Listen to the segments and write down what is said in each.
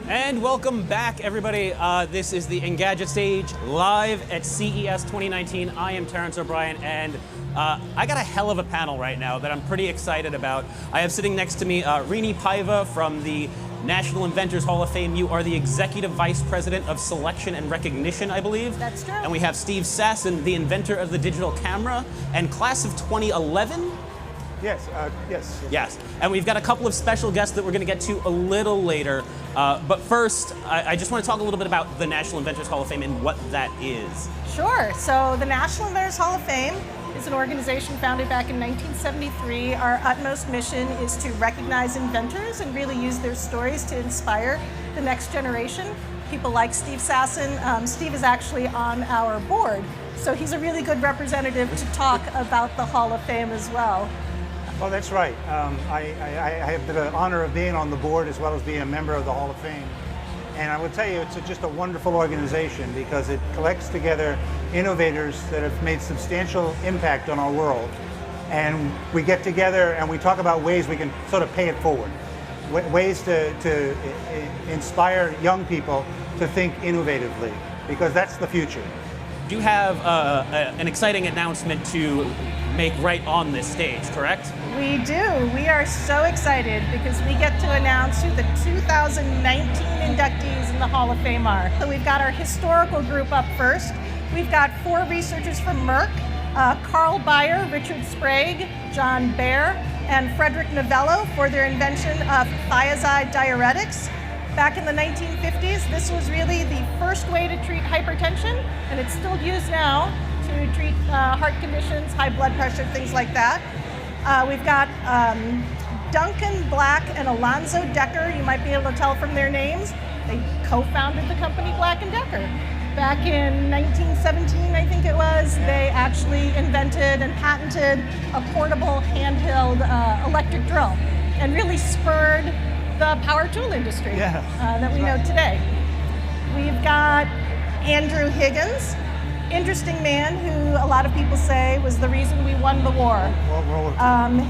And welcome back, everybody. This is the Engadget stage live at CES 2019. I am Terrence O'Brien, and I got a hell of a panel right now that I'm pretty excited about. I have sitting next to me Rini Paiva from the National Inventors Hall of Fame. You are the Executive Vice President of Selection and Recognition, I believe. That's true. And we have Steve Sasson, the inventor of the digital camera, and class of 2011. Yes. And we've got a couple of special guests that we're going to get to a little later. But first, I just want to talk a little bit about the National Inventors Hall of Fame and what that is. Sure. So the National Inventors Hall of Fame is an organization founded back in 1973. Our utmost mission is to recognize inventors and really use their stories to inspire the next generation. People like Steve Sasson. Steve is actually on our board, so he's a really good representative to talk about the Hall of Fame as well. Oh, that's right. I have the honor of being on the board as well as being a member of the Hall of Fame. And I will tell you, it's just a wonderful organization because it collects together innovators that have made substantial impact on our world. And we get together and we talk about ways we can sort of pay it forward, ways to inspire young people to think innovatively, because that's the future. You have an exciting announcement to make right on this stage, correct? We do. We are so excited because we get to announce who the 2019 inductees in the Hall of Fame are. So we've got our historical group up first. We've got 4 researchers from Merck, Carl Bayer, Richard Sprague, John Baer, and Frederick Novello for their invention of thiazide diuretics. Back in the 1950s, this was really the first way to treat hypertension, and it's still used now to treat heart conditions, high blood pressure, things like that. We've got Duncan Black and Alonzo Decker. You might be able to tell from their names. They co-founded the company Black & Decker. Back in 1917, I think it was, they actually invented and patented a portable handheld electric drill and really spurred the power tool industry that we know today. We've got Andrew Higgins, interesting man who a lot of people say was the reason we won the war.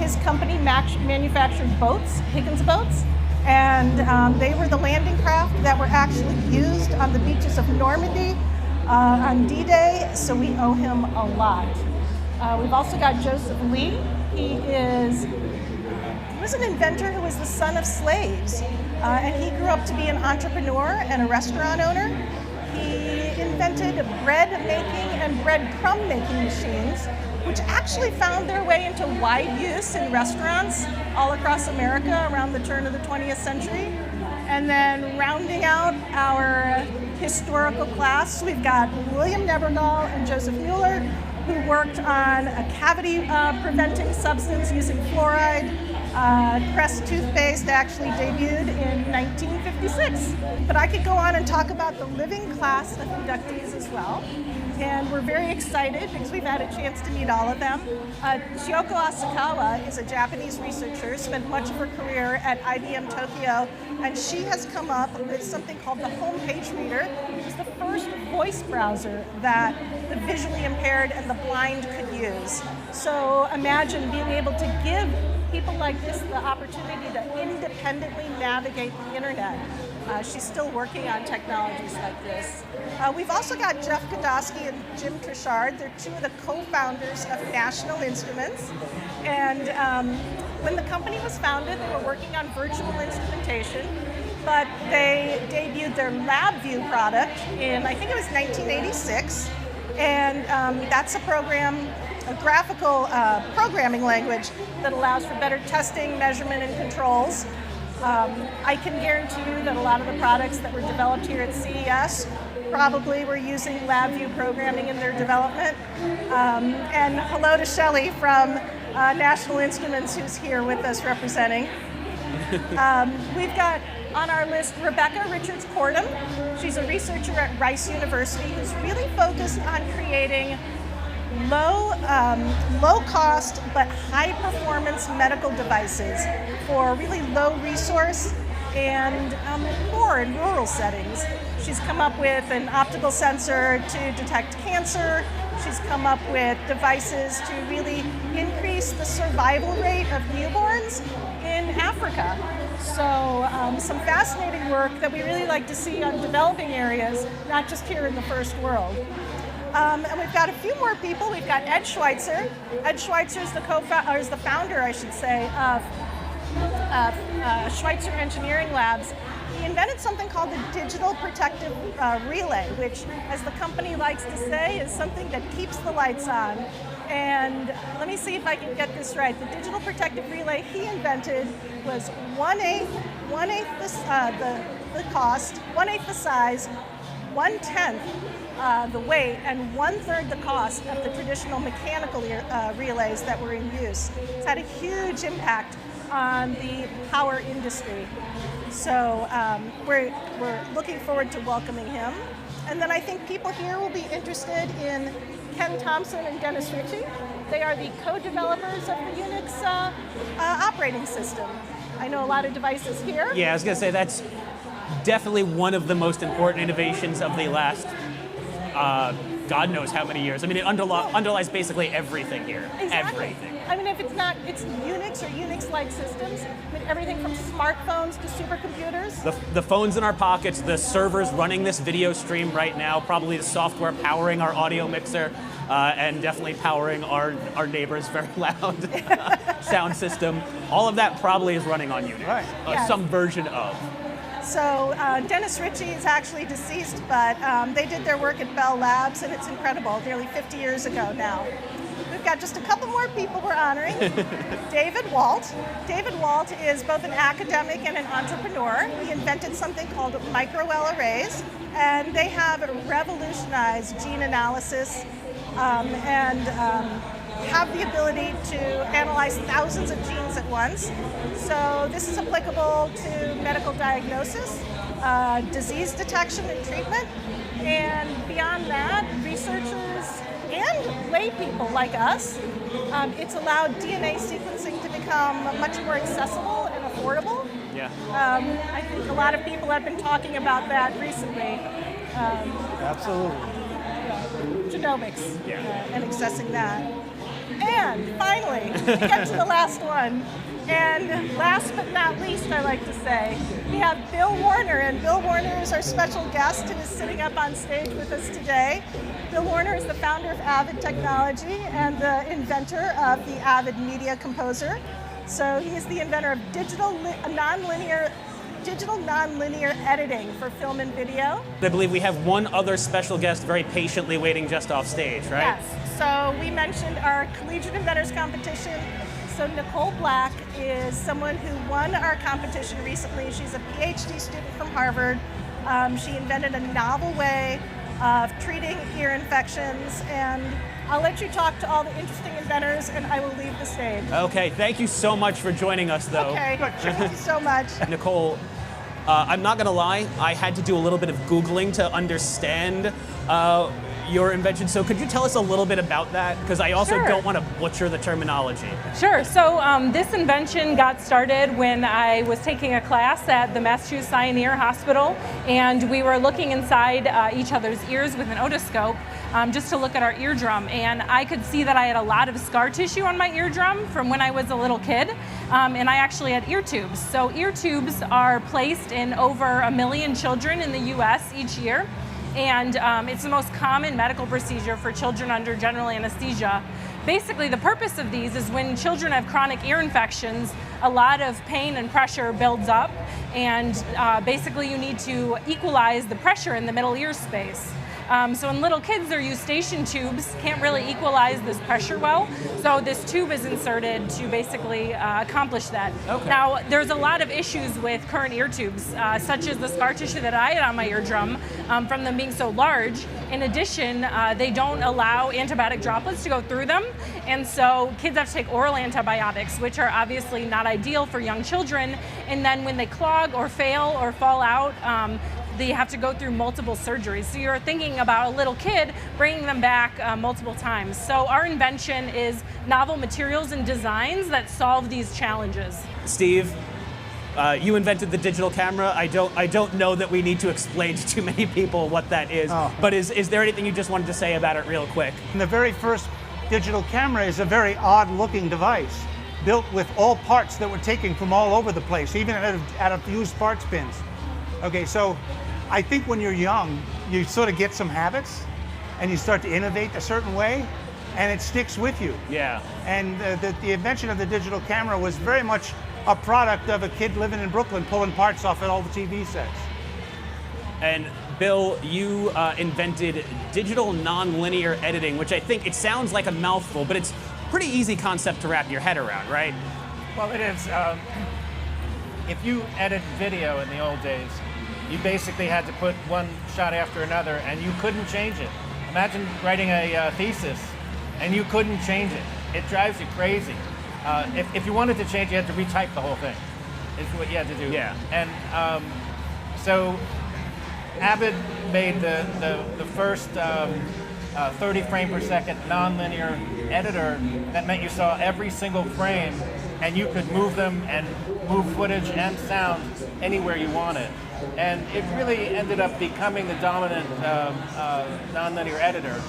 His company manufactured boats, Higgins boats, and they were the landing craft that were actually used on the beaches of Normandy on D-Day, so we owe him a lot. We've also got Joseph Lee. He was an inventor who was the son of slaves, and he grew up to be an entrepreneur and a restaurant owner. He invented bread making and bread crumb making machines, which actually found their way into wide use in restaurants all across America around the turn of the 20th century. And then rounding out our historical class, we've got William Nebergall and Joseph Mueller, who worked on a cavity preventing substance using fluoride. Crest toothpaste actually debuted in 1956. But I could go on and talk about the living class of inductees as well. And we're very excited because we've had a chance to meet all of them. Chiyoko Asakawa is a Japanese researcher, spent much of her career at IBM Tokyo, and she has come up with something called the Home Page Reader, which is the first voice browser that the visually impaired and the blind could use. So imagine being able to give people like this the opportunity to independently navigate the internet. She's still working on technologies like this. We've also got Jeff Kodosky and Jim Trishard. They're 2 of the co-founders of National Instruments. And when the company was founded, they were working on virtual instrumentation, but they debuted their LabVIEW product in, I think it was 1986. And that's a graphical programming language that allows for better testing, measurement, and controls. I can guarantee you that a lot of the products that were developed here at CES probably were using LabVIEW programming in their development. And hello to Shelley from National Instruments, who's here with us representing. We've got on our list Rebecca Richards-Cordum. She's a researcher at Rice University who's really focused on creating low cost but high performance medical devices for really low resource and poor in rural settings. She's come up with an optical sensor to detect cancer. She's come up with devices to really increase the survival rate of newborns in Africa. So some fascinating work that we really like to see on developing areas, not just here in the first world. And we've got a few more people. We've got Ed Schweitzer. Ed Schweitzer is the founder, I should say, of Schweitzer Engineering Labs. He invented something called the Digital Protective Relay, which, as the company likes to say, is something that keeps the lights on. And let me see if I can get this right. The Digital Protective Relay he invented was one-eighth the cost, one-eighth the size, 1/10 the weight, and 1/3 the cost of the traditional mechanical relays that were in use. It's had a huge impact on the power industry. So we're looking forward to welcoming him. And then I think people here will be interested in Ken Thompson and Dennis Ritchie. They are the co-developers of the Unix operating system. I know a lot of devices here. Yeah, I was going to say that's definitely one of the most important innovations of the last God knows how many years. I mean, it underlies basically everything here. Exactly. Everything. I mean, if it's not, it's Unix or Unix-like systems. I mean, everything from smartphones to supercomputers. The phones in our pockets, the servers running this video stream right now, probably the software powering our audio mixer, and definitely powering our neighbor's very loud sound system. All of that probably is running on Unix, Right. Yes. Some version of. So Dennis Ritchie is actually deceased, but they did their work at Bell Labs, and it's incredible, nearly 50 years ago now. We've got just a couple more people we're honoring. David Walt. David Walt is both an academic and an entrepreneur. He invented something called microarrays, and they have revolutionized gene analysis and have the ability to analyze thousands of genes at once. So this is applicable to medical diagnosis, disease detection and treatment, and beyond that, researchers and lay people like us, it's allowed DNA sequencing to become much more accessible and affordable. Yeah. I think a lot of people have been talking about that recently. Absolutely. Genomics Yeah. and accessing that. And finally, we get to the last one. And last but not least, I like to say, we have Bill Warner, and Bill Warner is our special guest who is sitting up on stage with us today. Bill Warner is the founder of Avid Technology and the inventor of the Avid Media Composer. So he is the inventor of digital nonlinear editing for film and video. I believe we have one other special guest very patiently waiting just off stage, right? Yes. So we mentioned our Collegiate Inventors competition. So Nicole Black is someone who won our competition recently. She's a PhD student from Harvard. She invented a novel way of treating ear infections, and I'll let you talk to all the interesting inventors, and I will leave the stage. Okay, thank you so much for joining us, though. Okay, thank you so much. Nicole, I'm not gonna lie, I had to do a little bit of Googling to understand your invention. So could you tell us a little bit about that? Because I also Sure. don't want to butcher the terminology. Sure. So this invention got started when I was taking a class at the Massachusetts Eye and Ear Hospital, and we were looking inside each other's ears with an otoscope just to look at our eardrum. And I could see that I had a lot of scar tissue on my eardrum from when I was a little kid, and I actually had ear tubes. So ear tubes are placed in over 1 million children in the US each year. And it's the most common medical procedure for children under general anesthesia. Basically, the purpose of these is when children have chronic ear infections, a lot of pain and pressure builds up, and basically you need to equalize the pressure in the middle ear space. So in little kids, they're Eustachian tubes, can't really equalize this pressure well, so this tube is inserted to basically accomplish that. Okay. Now, there's a lot of issues with current ear tubes, such as the scar tissue that I had on my eardrum from them being so large. In addition, they don't allow antibiotic droplets to go through them, and so kids have to take oral antibiotics, which are obviously not ideal for young children, and then when they clog or fail or fall out, they have to go through multiple surgeries. So you're thinking about a little kid bringing them back multiple times. So our invention is novel materials and designs that solve these challenges. Steve, You invented the digital camera. I don't know that we need to explain to too many people what that is. Oh. But is there anything you just wanted to say about it real quick? And the very first digital camera is a very odd-looking device, built with all parts that were taken from all over the place, even out of used parts bins. Okay, so I think when you're young, you sort of get some habits, and you start to innovate a certain way, and it sticks with you. Yeah. And the invention of the digital camera was very much a product of a kid living in Brooklyn pulling parts off at all the TV sets. And Bill, you invented digital nonlinear editing, which I think it sounds like a mouthful, but it's a pretty easy concept to wrap your head around, right? Well, it is. If you edit video in the old days, you basically had to put one shot after another, and you couldn't change it. Imagine writing a thesis, and you couldn't change it. It drives you crazy. If you wanted to change, you had to retype the whole thing. Is what you had to do. Yeah. And so Avid made the first 30 frame per second nonlinear editor that meant you saw every single frame, and you could move them and move footage and sound anywhere you wanted. And it really ended up becoming the dominant nonlinear editor.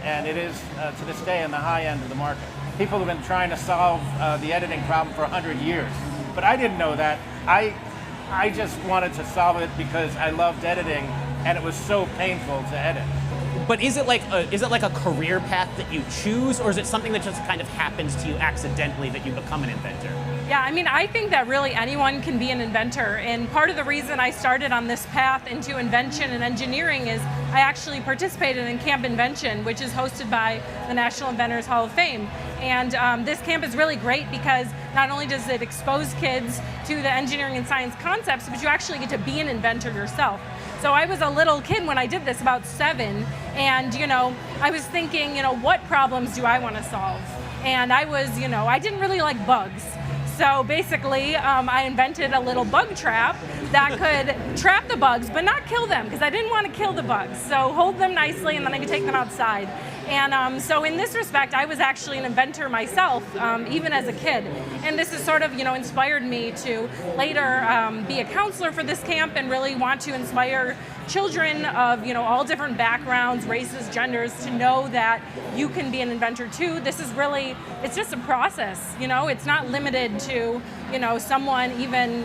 And it is, to this day, in the high end of the market. People have been trying to solve the editing problem for 100 years. But I didn't know that. I just wanted to solve it because I loved editing, and it was so painful to edit. But is it like a career path that you choose, or is it something that just kind of happens to you accidentally that you become an inventor? Yeah, I mean, I think that really anyone can be an inventor, and part of the reason I started on this path into invention and engineering is I actually participated in Camp Invention, which is hosted by the National Inventors Hall of Fame. And this camp is really great because not only does it expose kids to the engineering and science concepts, but you actually get to be an inventor yourself. So I was a little kid when I did this, about 7, and I was thinking, what problems do I want to solve? And I was, I didn't really like bugs. So basically, I invented a little bug trap that could trap the bugs, but not kill them, because I didn't want to kill the bugs. So hold them nicely, and then I could take them outside. And so in this respect, I was actually an inventor myself, even as a kid. And this has sort of, inspired me to later be a counselor for this camp and really want to inspire children of, all different backgrounds, races, genders, to know that you can be an inventor too. This is really, it's just a process, it's not limited to, someone even,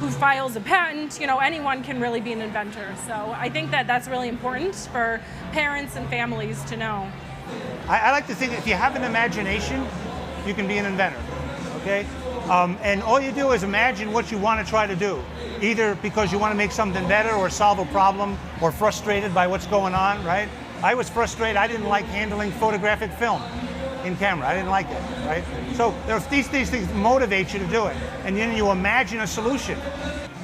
who files a patent, anyone can really be an inventor. So I think that that's really important for parents and families to know. I like to think if you have an imagination, you can be an inventor, okay? And all you do is imagine what you want to try to do, either because you want to make something better or solve a problem or frustrated by what's going on, right? I was frustrated. I didn't like handling photographic film in camera. I didn't like it, right? So there's these things motivate you to do it, and then you imagine a solution.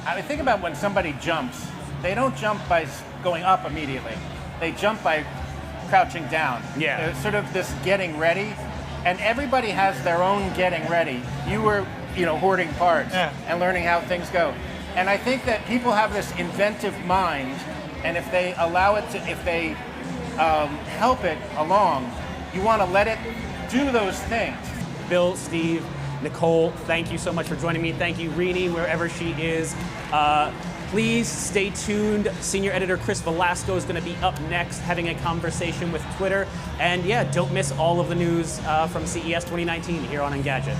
I mean, think about when somebody jumps. They don't jump by going up immediately. They jump by crouching down. Yeah. It's sort of this getting ready, and everybody has their own getting ready. You were, hoarding parts and learning how things go. And I think that people have this inventive mind, and if they allow it to, if they help it along, you want to let it do those things. Bill, Steve, Nicole, thank you so much for joining me. Thank you, Rini, wherever she is. Please stay tuned. Senior editor Chris Velasco is going to be up next having a conversation with Twitter. And yeah, don't miss all of the news from CES 2019 here on Engadget.